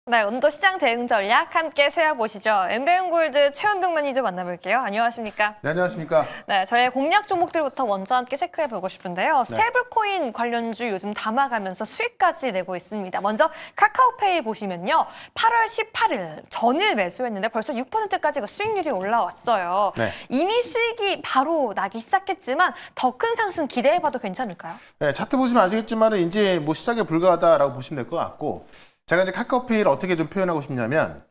네, 오늘도 시장 대응 전략 함께 세워보시죠. 엠베운골드 최현동 매니저 만나볼게요. 안녕하십니까? 네, 안녕하십니까? 네, 저의 공략 종목들부터 먼저 함께 체크해보고 싶은데요. 네. 스테이블코인 관련주 요즘 담아가면서 수익까지 내고 있습니다. 먼저 카카오페이 보시면요. 8월 18일 전일 매수했는데 벌써 6%까지 그 수익률이 올라왔어요. 네. 이미 수익이 바로 나기 시작했지만 더 큰 상승 기대해봐도 괜찮을까요? 네, 차트 보시면 아시겠지만은 이제 뭐 시작에 불과하다라고 보시면 될 것 같고, 제가 이제 카카오페이를 어떻게 좀 표현하고 싶냐면,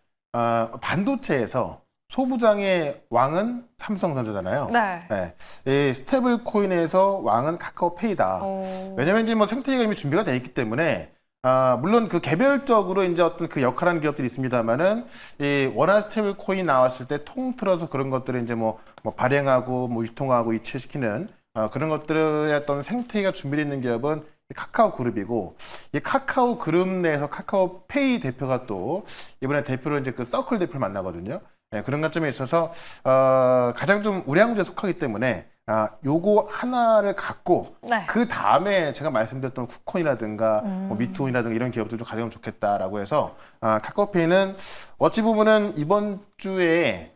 반도체에서 소부장의 왕은 삼성전자잖아요. 네. 네, 이 스테이블 코인에서 왕은 카카오페이다. 왜냐면 이제 뭐 생태계가 이미 준비가 돼 있기 때문에, 물론 그 개별적으로 이제 어떤 그 역할하는 기업들이 있습니다만은, 이 원화 스테이블 코인 나왔을 때 통틀어서 그런 것들을 이제 뭐 발행하고 뭐 유통하고 이체시키는 그런 것들의 어떤 생태계가 준비되어 있는 기업은 카카오 그룹이고, 이 카카오 그룹 내에서 카카오페이 대표가 또 이번에 대표로 이제 그 서클 대표를 만나거든요. 네, 그런 관점에 있어서 가장 좀 우량주에 속하기 때문에 요거 하나를 갖고 네. 그 다음에 제가 말씀드렸던 쿠콘이라든가 뭐 미투온이라든가 이런 기업들 좀 가져가면 좋겠다라고 해서 카카오페이는 어찌 보면은 이번 주에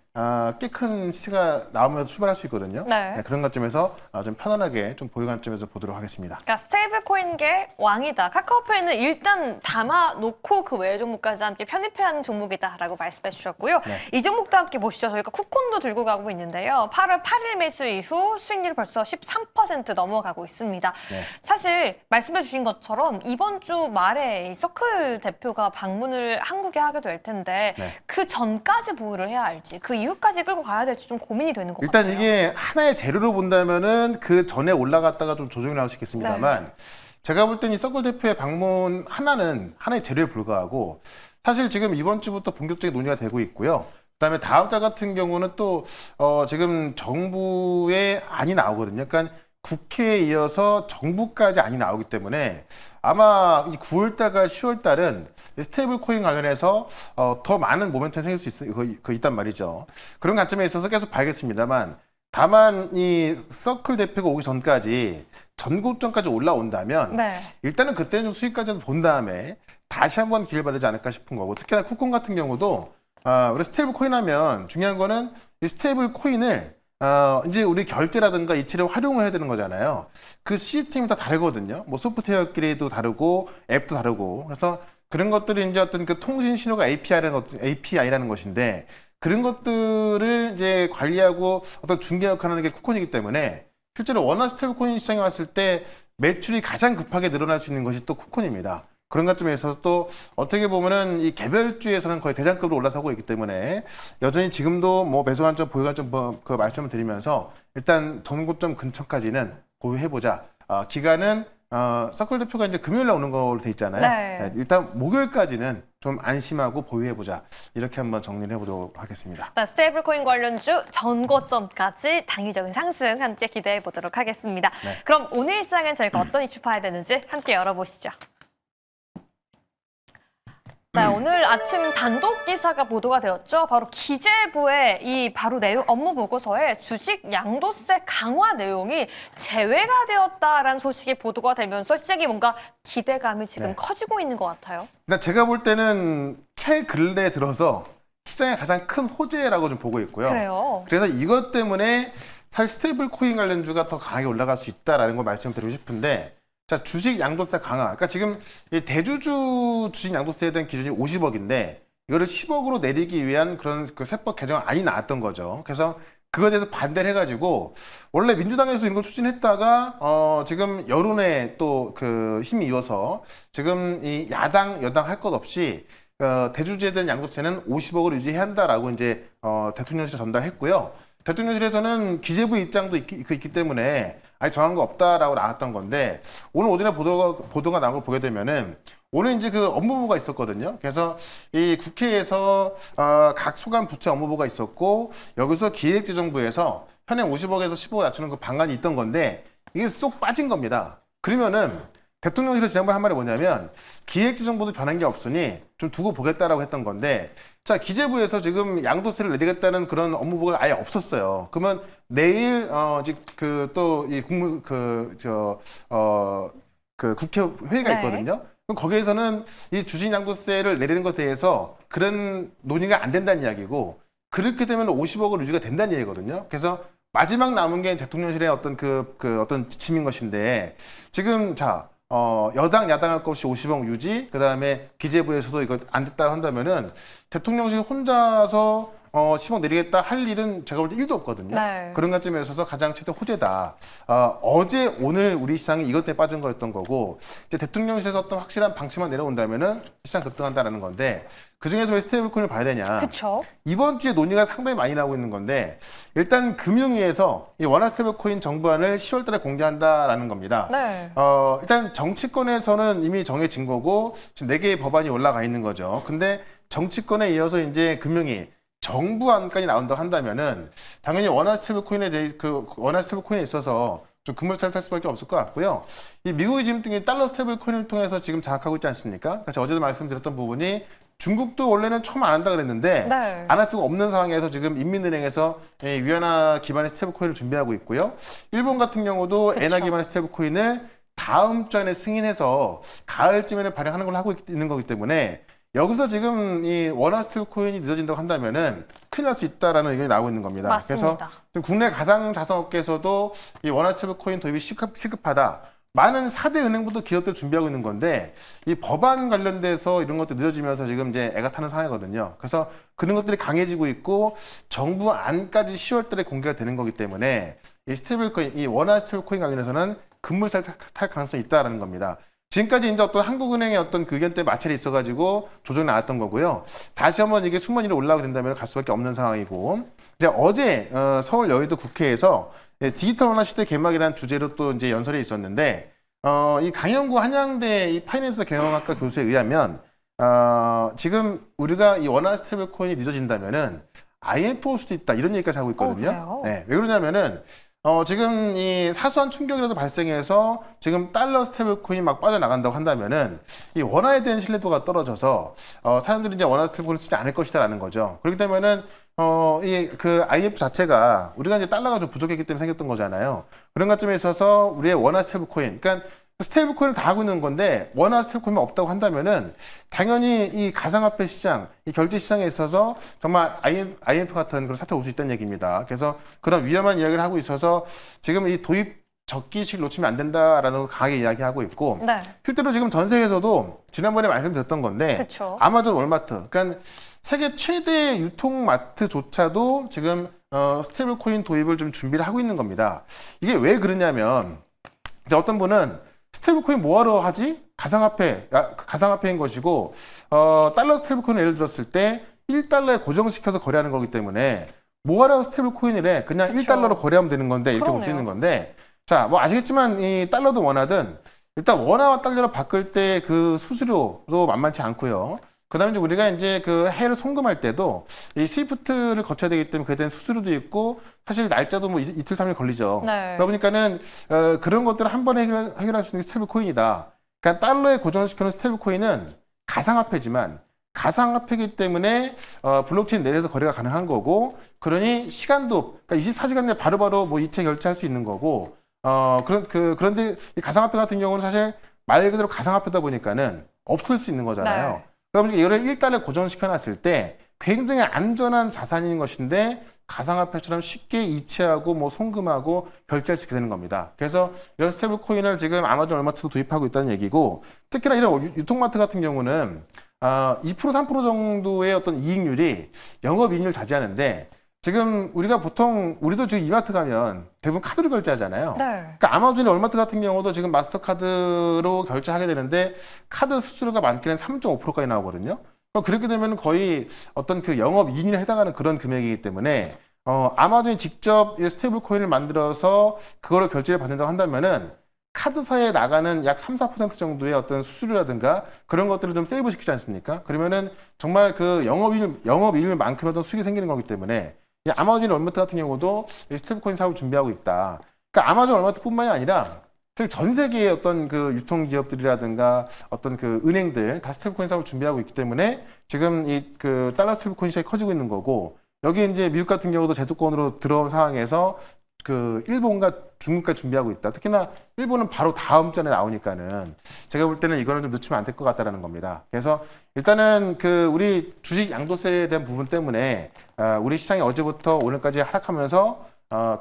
꽤 큰 시세가 나오면서 출발할 수 있거든요. 네. 그런 관점에서 좀 편안하게 좀 보유 관점에서 보도록 하겠습니다. 그러니까 스테이블코인계 왕이다. 카카오페이는 일단 담아놓고 그 외의 종목까지 함께 편입해야 하는 종목이다라고 말씀해 주셨고요. 네. 이 종목도 함께 보시죠. 저희가 쿠콘도 들고 가고 있는데요. 8월 8일 매수 이후 수익률이 벌써 13% 넘어가고 있습니다. 네. 사실 말씀해 주신 것처럼 이번 주 말에 이 서클 대표가 방문을 한국에 하게 될 텐데 네. 그 전까지 보유를 해야 할지 그 이후까지 끌고 가야 될지 좀 고민이 되는 것 일단 같아요. 이게 하나의 재료로 본다면은 그 전에 올라갔다가 좀 조정이 나올 수 있겠습니다만, 제가 볼 때는 이 서클 대표의 방문 하나는 하나의 재료에 불과하고, 사실 지금 이번 주부터 본격적인 논의가 되고 있고요. 그다음에 다음 달 같은 경우는 또 지금 정부의 안이 나오거든요. 그러니까 국회에 이어서 정부까지 안이 나오기 때문에 아마 이 9월 달과 10월 달은 스테이블 코인 관련해서 더 많은 모멘텀이 생길 수 있단 말이죠. 그런 관점에 있어서 계속 봐야겠습니다만, 다만 이 서클 대표가 오기 전까지 전고점까지 올라온다면 네. 일단은 그때는 좀 수익까지 본 다음에 다시 한번 기회를 받지 않을까 싶은 거고, 특히나 쿠콘 같은 경우도 우리 스테이블 코인 하면 중요한 거는 이 스테이블 코인을 이제 우리 결제라든가 이체를 활용을 해야 되는 거잖아요. 그 시스템이 다 다르거든요. 뭐 소프트웨어끼리도 다르고 앱도 다르고, 그래서 그런 것들이 이제 어떤 그 통신 신호가 API라는 것인데, 그런 것들을 이제 관리하고 어떤 중개 역할을 하는 게 쿠콘이기 때문에 실제로 원화 스테이블 코인 시장에 왔을 때 매출이 가장 급하게 늘어날 수 있는 것이 또 쿠콘입니다. 그런 관점에서 또 어떻게 보면은 이 개별주에서는 거의 대장급으로 올라서고 있기 때문에 여전히 지금도 뭐 매수 관점, 보유 관점 그 말씀을 드리면서 일단 전고점 근처까지는 보유해보자. 기간은 서클 대표가 이제 금요일 날 오는 걸로 돼 있잖아요. 네. 일단 목요일까지는 좀 안심하고 보유해보자. 이렇게 한번 정리를 해보도록 하겠습니다. 스테이블코인 관련주 전고점까지 당위적인 상승 함께 기대해 보도록 하겠습니다. 네. 그럼 오늘 시장엔 저희가 어떤 이슈 파야 되는지 함께 열어보시죠. 네, 오늘 아침 단독 기사가 보도가 되었죠. 바로 기재부의 이 바로 내용 업무 보고서에 주식 양도세 강화 내용이 제외가 되었다라는 소식이 보도가 되면서 시장이 뭔가 기대감이 지금 네. 커지고 있는 것 같아요. 그러니까 제가 볼 때는 최근래 들어서 시장의 가장 큰 호재라고 좀 보고 있고요. 그래요. 그래서 이것 때문에 사실 스테이블 코인 관련주가 더 강하게 올라갈 수 있다라는 걸 말씀드리고 싶은데, 자, 주식 양도세 강화. 그러니까 지금 이 대주주 주식 양도세에 대한 기준이 50억인데 이거를 10억으로 내리기 위한 그런 그 세법 개정안이 나왔던 거죠. 그래서 그거에 대해서 반대를 해가지고 원래 민주당에서 이런 걸 추진했다가 지금 여론에 또 그 힘이 이어서 지금 이 야당 여당 할 것 없이 대주주에 대한 양도세는 50억을 유지해야 한다라고 이제 대통령실에 전달했고요. 대통령실에서는 기재부 입장도 있기 때문에 아니 정한 거 없다라고 나왔던 건데, 오늘 오전에 보도가 나온 걸 보게 되면은 오늘 이제 그 업무부가 있었거든요. 그래서 이 국회에서 각 소관 부처 업무부가 있었고, 여기서 기획재정부에서 현행 50억에서 10억 낮추는 그 방안이 있던 건데 이게 쏙 빠진 겁니다. 그러면은 대통령실에서 지난번에 한 말이 뭐냐면 기획재정부도 변한 게 없으니 좀 두고 보겠다라고 했던 건데, 자, 기재부에서 지금 양도세를 내리겠다는 그런 업무부가 아예 없었어요. 그러면 내일 이제 그 또 이 국회 회의가 네. 있거든요. 그럼 거기에서는 이 주식 양도세를 내리는 것에 대해서 그런 논의가 안 된다는 이야기고 그렇게 되면 50억을 유지가 된다는 얘기거든요. 그래서 마지막 남은 게 대통령실의 어떤 어떤 지침인 것인데 지금 여당 야당 할 것 없이 50억 유지 그다음에 기재부에서도 이거 안 됐다 한다면은 대통령실 혼자서 10억 내리겠다 할 일은 제가 볼 때 1도 없거든요. 네. 그런 관점에 있어서 가장 최대 호재다. 어제 오늘 우리 시장이 이것 때문에 빠진 거였던 거고 이제 대통령실에서 어떤 확실한 방침만 내려온다면은 시장 급등한다라는 건데 그중에서 왜 스테이블코인을 봐야 되냐. 그렇죠. 이번 주에 논의가 상당히 많이 나오고 있는 건데 일단 금융위에서 이 원화 스테이블코인 정부안을 10월 달에 공개한다라는 겁니다. 네. 일단 정치권에서는 이미 정해진 거고 지금 4개의 법안이 올라가 있는 거죠. 근데 정치권에 이어서 이제 금융위 정부안까지 나온다고 한다면은 당연히 원화 스테이블코인에 대해 원화 스테이블코인에 있어서 좀 급물살을 탈 수밖에 없을 것 같고요. 이 미국이 지금 등의 달러 스테이블코인을 통해서 지금 장악하고 있지 않습니까? 그래서 어제도 말씀드렸던 부분이 중국도 원래는 처음 안 한다 그랬는데 네. 안 할 수가 없는 상황에서 지금 인민은행에서 위안화 기반의 스테이블코인을 준비하고 있고요. 일본 같은 경우도 그쵸. 엔화 기반의 스테이블코인을 다음 주 안에 승인해서 가을쯤에는 발행하는 걸 하고 있는 거기 때문에 여기서 지금 이 원화 스테이블코인이 늦어진다고 한다면은 큰일 날 수 있다라는 의견이 나오고 있는 겁니다. 맞습니다. 그래서 지금 국내 가상 자산업계에서도 이 원화 스테이블코인 도입이 시급하다. 많은 4대 은행부터 기업들 준비하고 있는 건데 이 법안 관련돼서 이런 것들 늦어지면서 지금 이제 애가 타는 상황이거든요. 그래서 그런 것들이 강해지고 있고 정부 안까지 10월 달에 공개가 되는 거기 때문에 이 스테이블코인, 이 원화 스테이블코인 관련해서는 급물살 탈 가능성이 있다라는 겁니다. 지금까지 이제 어떤 한국은행의 어떤 그 의견 때문에 마찰이 있어가지고 조정이 나왔던 거고요. 다시 한번 이게 수문위로 올라오게 된다면 갈 수밖에 없는 상황이고 이제 어제 서울 여의도 국회에서 디지털 원화 시대 개막이라는 주제로 또 이제 연설이 있었는데 이 강영구 한양대 이 파이낸스 경영학과 교수에 의하면 지금 우리가 이 원화 스테이블 코인이 늦어진다면은 IMF 올 수도 있다 이런 얘기까지 하고 있거든요. 그래요? 네, 왜 그러냐면은 지금 이 사소한 충격이라도 발생해서 지금 달러 스테이블 코인이 막 빠져나간다고 한다면은 이 원화에 대한 신뢰도가 떨어져서 사람들이 이제 원화 스테이블 코인을 쓰지 않을 것이다라는 거죠. 그렇기 때문에는 IMF 자체가 우리가 이제 달러가 좀 부족했기 때문에 생겼던 거잖아요. 그런 관점에 있어서 우리의 원화 스테이블 코인, 그러니까 스테이블 코인을 다 하고 있는 건데 원화 스테이블 코인만 없다고 한다면은 당연히 이 가상화폐 시장, 이 결제 시장에 있어서 정말 IMF 같은 그런 사태가 올 수 있다는 얘기입니다. 그래서 그런 위험한 이야기를 하고 있어서 지금 이 도입 적기식 놓치면 안 된다라는 걸 강하게 이야기하고 있고 네. 실제로 지금 전 세계에서도 지난번에 말씀드렸던 건데 그쵸. 아마존, 월마트, 그러니까 세계 최대 유통마트조차도 지금 스테이블 코인 도입을 좀 준비를 하고 있는 겁니다. 이게 왜 그러냐면 이제 어떤 분은 스테이블 코인 뭐하러 하지? 가상화폐인 것이고 달러 스테이블 코인을 예를 들었을 때 1달러에 고정시켜서 거래하는 거기 때문에 뭐하러 스테이블 코인이래? 그냥 그쵸. 1달러로 거래하면 되는 건데 이렇게 볼 수 그러네요. 있는 건데 자, 뭐 아시겠지만 이 달러든 원화든 일단 원화와 달러로 바꿀 때 그 수수료도 만만치 않고요. 그다음에 이제 우리가 이제 그 해외를 송금할 때도 이 스위프트를 거쳐야 되기 때문에 그에 대한 수수료도 있고 사실 날짜도 뭐 이틀 3일 걸리죠. 네. 그러다 보니까는 그런 것들을 한 번에 해결할 수 있는 게 스테이블 코인이다. 그러니까 달러에 고정시켜놓은 스테이블 코인은 가상화폐지만 가상화폐이기 때문에 블록체인 내에서 거래가 가능한 거고 그러니 시간도 그러니까 24시간 내에 바로바로 뭐 이체 결제할 수 있는 거고 그런데 이 가상화폐 같은 경우는 사실 말 그대로 가상화폐다 보니까는 없을 수 있는 거잖아요. 네. 그러다 보니까 이거를 1달러에 고정시켜 놨을 때 굉장히 안전한 자산인 것인데 가상화폐처럼 쉽게 이체하고 뭐 송금하고 결제할 수 있게 되는 겁니다. 그래서 이런 스테이블 코인을 지금 아마존, 월마트도 도입하고 있다는 얘기고 특히나 이런 유통마트 같은 경우는 2% 3% 정도의 어떤 이익률이 영업이익률 차지하는데 지금 우리가 보통 우리도 지금 이마트 가면 대부분 카드로 결제하잖아요. 네. 그러니까 아마존, 월마트 같은 경우도 지금 마스터카드로 결제하게 되는데 카드 수수료가 많게는 3.5%까지 나오거든요. 그렇게 되면 거의 어떤 그 영업 이익률에 해당하는 그런 금액이기 때문에 아마존이 직접 스테이블 코인을 만들어서 그거를 결제를 받는다고 한다면은 카드사에 나가는 약 3, 4% 정도의 어떤 수수료라든가 그런 것들을 좀 세이브 시키지 않습니까? 그러면은 정말 그 영업이익률만큼의 어떤 수익이 생기는 거기 때문에 이 아마존, 월마트 같은 경우도 스테이블 코인 사업을 준비하고 있다. 그러니까 아마존, 월마트뿐만이 아니라 전 세계의 어떤 그 유통기업들이라든가 어떤 그 은행들 다 스테이블코인 사업을 준비하고 있기 때문에 지금 이 그 달러 스테이블코인 시장이 커지고 있는 거고 여기 이제 미국 같은 경우도 제도권으로 들어온 상황에서 그 일본과 중국까지 준비하고 있다. 특히나 일본은 바로 다음 전에 나오니까는 제가 볼 때는 이거는 좀 놓치면 안 될 것 같다라는 겁니다. 그래서 일단은 그 우리 주식 양도세에 대한 부분 때문에 우리 시장이 어제부터 오늘까지 하락하면서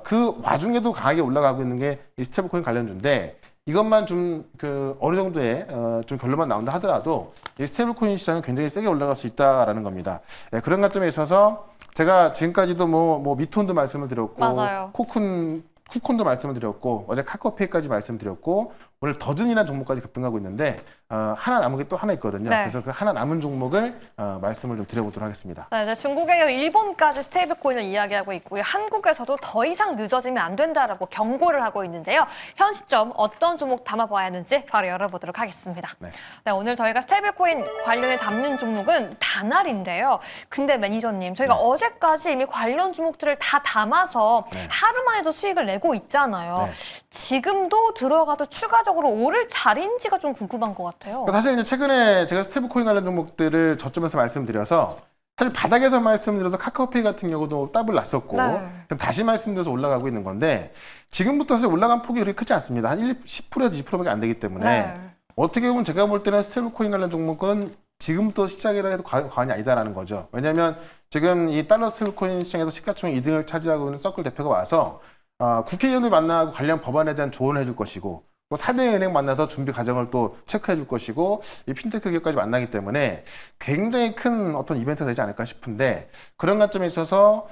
그 와중에도 강하게 올라가고 있는 게 이 스테이블코인 관련주인데 이것만 좀 그 어느 정도의 좀 결론만 나온다 하더라도 이 스테이블코인 시장은 굉장히 세게 올라갈 수 있다라는 겁니다. 네, 그런 관점에 있어서 제가 지금까지도 뭐 미톤도 말씀을 드렸고 맞아요. 쿠콘도 말씀을 드렸고 어제 카카오페이까지 말씀드렸고 오늘 더즌이라는 종목까지 급등하고 있는데 하나 남은 게 또 하나 있거든요. 네. 그래서 그 하나 남은 종목을 말씀을 좀 드려보도록 하겠습니다. 네, 네, 중국에 이어 일본까지 스테이블 코인을 이야기하고 있고요. 한국에서도 더 이상 늦어지면 안 된다라고 경고를 하고 있는데요. 현 시점 어떤 종목 담아봐야 하는지 바로 열어보도록 하겠습니다. 네. 네, 오늘 저희가 스테이블 코인 관련해 담는 종목은 다날인데요. 근데 매니저님, 저희가 어제까지 이미 관련 종목들을 다 담아서 하루만 해도 수익을 내고 있잖아요. 네. 지금도 들어가도 추가적으로 오를 자리인지가 좀 궁금한 것 같아요. 사실 이제 최근에 제가 스테이블코인 관련 종목들을 저점에서 말씀드려서 사실 바닥에서 말씀드려서 카카오페이 같은 경우도 더블 났었고 네. 그럼 다시 말씀드려서 올라가고 있는 건데 지금부터 사실 올라간 폭이 그렇게 크지 않습니다. 한 10%에서 20%밖에 안 되기 때문에 네. 어떻게 보면 제가 볼 때는 스테이블코인 관련 종목은 지금부터 시작이라 해도 과언이 아니다라는 거죠. 왜냐하면 지금 이 달러 스테이블코인 시장에서 시가총액 2등을 차지하고 있는 서클 대표가 와서 국회의원들 만나고 관련 법안에 대한 조언을 해줄 것이고 또 4대 은행 만나서 준비 과정을 또 체크해 줄 것이고 이 핀테크 기업까지 만나기 때문에 굉장히 큰 어떤 이벤트가 되지 않을까 싶은데 그런 관점에 있어서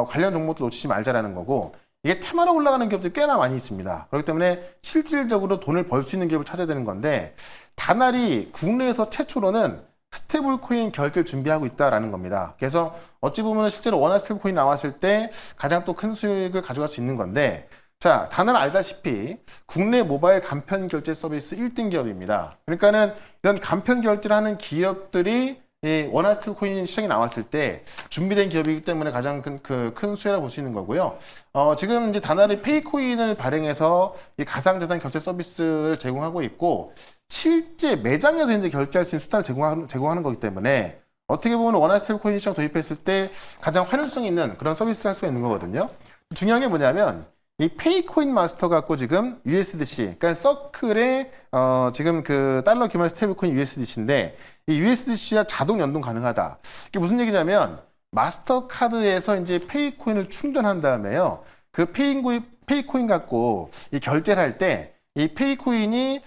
관련 종목도 놓치지 말자라는 거고 이게 테마로 올라가는 기업들이 꽤나 많이 있습니다. 그렇기 때문에 실질적으로 돈을 벌 수 있는 기업을 찾아야 되는 건데 다날이 국내에서 최초로는 스테이블 코인 결제를 준비하고 있다라는 겁니다. 그래서 어찌 보면 실제로 원화 스테이블 코인 나왔을 때 가장 또 큰 수익을 가져갈 수 있는 건데 자, 다들 알다시피 국내 모바일 간편 결제 서비스 1등 기업입니다. 그러니까는 이런 간편 결제를 하는 기업들이 이 원화 스테이블 코인 시장에 나왔을 때 준비된 기업이기 때문에 가장 큰 수혜라고 볼 수 있는 거고요. 지금 이제 다날이 페이코인을 발행해서 이 가상자산 결제 서비스를 제공하고 있고 실제 매장에서 이제 결제할 수 있는 수단을 제공하는 거기 때문에 어떻게 보면 원화 스테이블 코인 시장 도입했을 때 가장 활용성 있는 그런 서비스를 할 수가 있는 거거든요. 중요한 게 뭐냐면 이 페이코인 마스터 갖고 지금 USDC, 그러니까 서클의 지금 그 달러 기반 스테이블코인 USDC인데 이 USDC와 자동 연동 가능하다. 이게 무슨 얘기냐면 마스터카드에서 이제 페이코인을 충전한 다음에요. 그 페이코인 갖고 이 결제를 할 때 이 페이코인이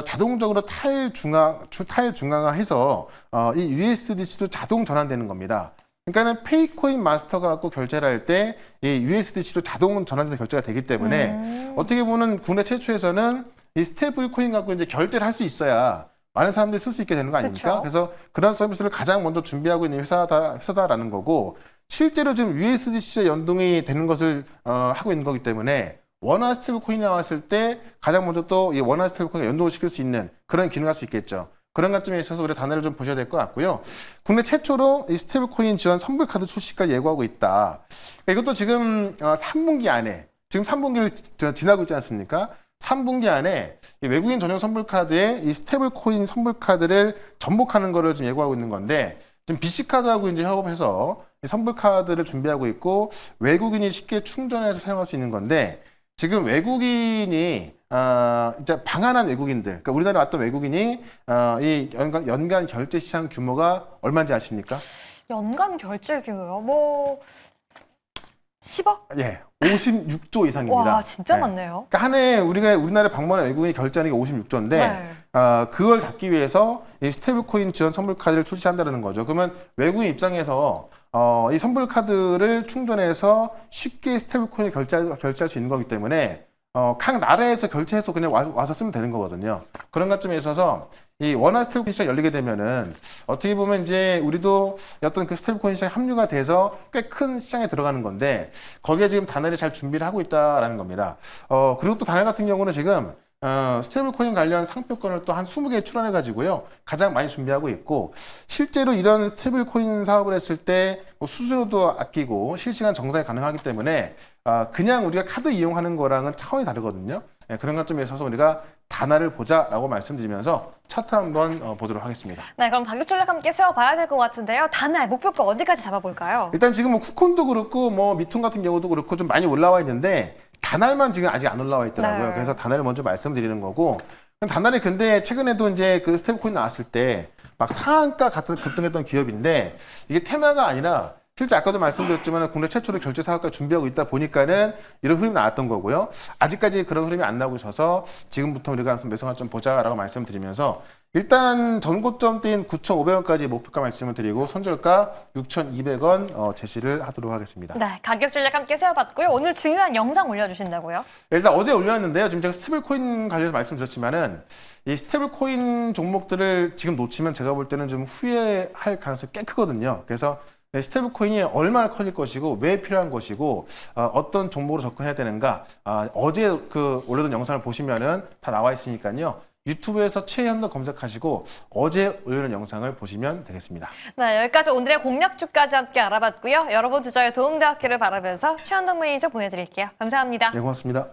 자동적으로 타일 중앙화해서 이 USDC도 자동 전환되는 겁니다. 그러니까는 페이코인 마스터가 갖고 결제를 할 때 이 USDC로 자동 전환돼서 결제가 되기 때문에 어떻게 보면 국내 최초에서는 이 스테이블 코인 갖고 이제 결제를 할 수 있어야 많은 사람들이 쓸 수 있게 되는 거 아닙니까? 그쵸? 그래서 그런 서비스를 가장 먼저 준비하고 있는 회사다라는 거고 실제로 지금 USDC와 연동이 되는 것을 하고 있는 거기 때문에 원화 스테이블 코인이 나왔을 때 가장 먼저 또 이 원화 스테이블 코인을 연동을 시킬 수 있는 그런 기능을 할 수 있겠죠. 그런 관점에 있어서 우리 단어를 좀 보셔야 될 것 같고요. 국내 최초로 이 스테이블 코인 지원 선불카드 출시까지 예고하고 있다. 이것도 지금 3분기 안에 지금 3분기를 지나고 있지 않습니까? 3분기 안에 이 외국인 전용 선불카드에 이 스테이블 코인 선불카드를 전복하는 거를 지금 예고하고 있는 건데 지금 BC카드하고 이제 협업해서 이 선불카드를 준비하고 있고 외국인이 쉽게 충전해서 사용할 수 있는 건데 지금 외국인이 이제 방한한 외국인들, 그러니까 우리나라에 왔던 외국인이 이 연간 결제 시장 규모가 얼마인지 아십니까? 연간 결제 규모요? 뭐 10억? 예, 56조 이상입니다. 와, 진짜 예. 많네요. 그러니까 한 해 우리나라에 방문한 외국인이 결제하는 게 56조인데 네. 그걸 잡기 위해서 이 스테이블 코인 지원 선불 카드를 출시한다는 거죠. 그러면 외국인 입장에서 이 선불 카드를 충전해서 쉽게 스테이블 코인을 결제할 수 있는 거기 때문에 각 나라에서 결제해서 그냥 와서 쓰면 되는 거거든요. 그런 관점에 있어서 이 원화 스테이블 코인 시장 열리게 되면은 어떻게 보면 이제 우리도 어떤 그 스테이블 코인 시장에 합류가 돼서 꽤 큰 시장에 들어가는 건데 거기에 지금 다날이 잘 준비를 하고 있다라는 겁니다. 그리고 또 다날 같은 경우는 지금 스테이블 코인 관련 상표권을 또 한 20개 출원해 가지고요. 가장 많이 준비하고 있고 실제로 이런 스테이블 코인 사업을 했을 때 뭐 수수료도 아끼고 실시간 정산이 가능하기 때문에 그냥 우리가 카드 이용하는 거랑은 차원이 다르거든요. 네, 그런 관점에 있어서 우리가 다날을 보자라고 말씀드리면서 차트 한번 보도록 하겠습니다. 네, 그럼 가격 전략 함께 세워봐야 될 것 같은데요. 다날 목표가 어디까지 잡아볼까요? 일단 지금 뭐 쿠콘도 그렇고 뭐 미통 같은 경우도 그렇고 좀 많이 올라와 있는데 단알만 지금 아직 안 올라와 있더라고요. 네. 그래서 단알을 먼저 말씀드리는 거고. 단알이 근데 최근에도 이제 그 스테이블 코인 나왔을 때 막 상한가 같은 급등했던 기업인데 이게 테마가 아니라 실제 아까도 말씀드렸지만 국내 최초로 결제 사업가 준비하고 있다 보니까는 이런 흐름이 나왔던 거고요. 아직까지 그런 흐름이 안 나오고 있어서 지금부터 우리가 매수가 좀 보자라고 말씀드리면서 일단 전고점대인 9,500원까지 목표가 말씀을 드리고 손절가 6,200원 제시를 하도록 하겠습니다. 네, 가격 전략 함께 세워봤고요. 오늘 중요한 영상 올려주신다고요? 일단 어제 올렸는데요. 지금 제가 스테이블 코인 관련해서 말씀드렸지만은 이 스테이블 코인 종목들을 지금 놓치면 제가 볼 때는 좀 후회할 가능성이 꽤 크거든요. 그래서 스테이블 코인이 얼마나 커질 것이고 왜 필요한 것이고 어떤 종목으로 접근해야 되는가 어제 그 올려둔 영상을 보시면은 다 나와 있으니까요. 유튜브에서 최현덕 검색하시고 어제 올려놓은 영상을 보시면 되겠습니다. 네, 여기까지 오늘의 공략주까지 함께 알아봤고요. 여러분 투자에 도움되었기를 바라면서 최현덕 매니저 보내드릴게요. 감사합니다. 네, 고맙습니다.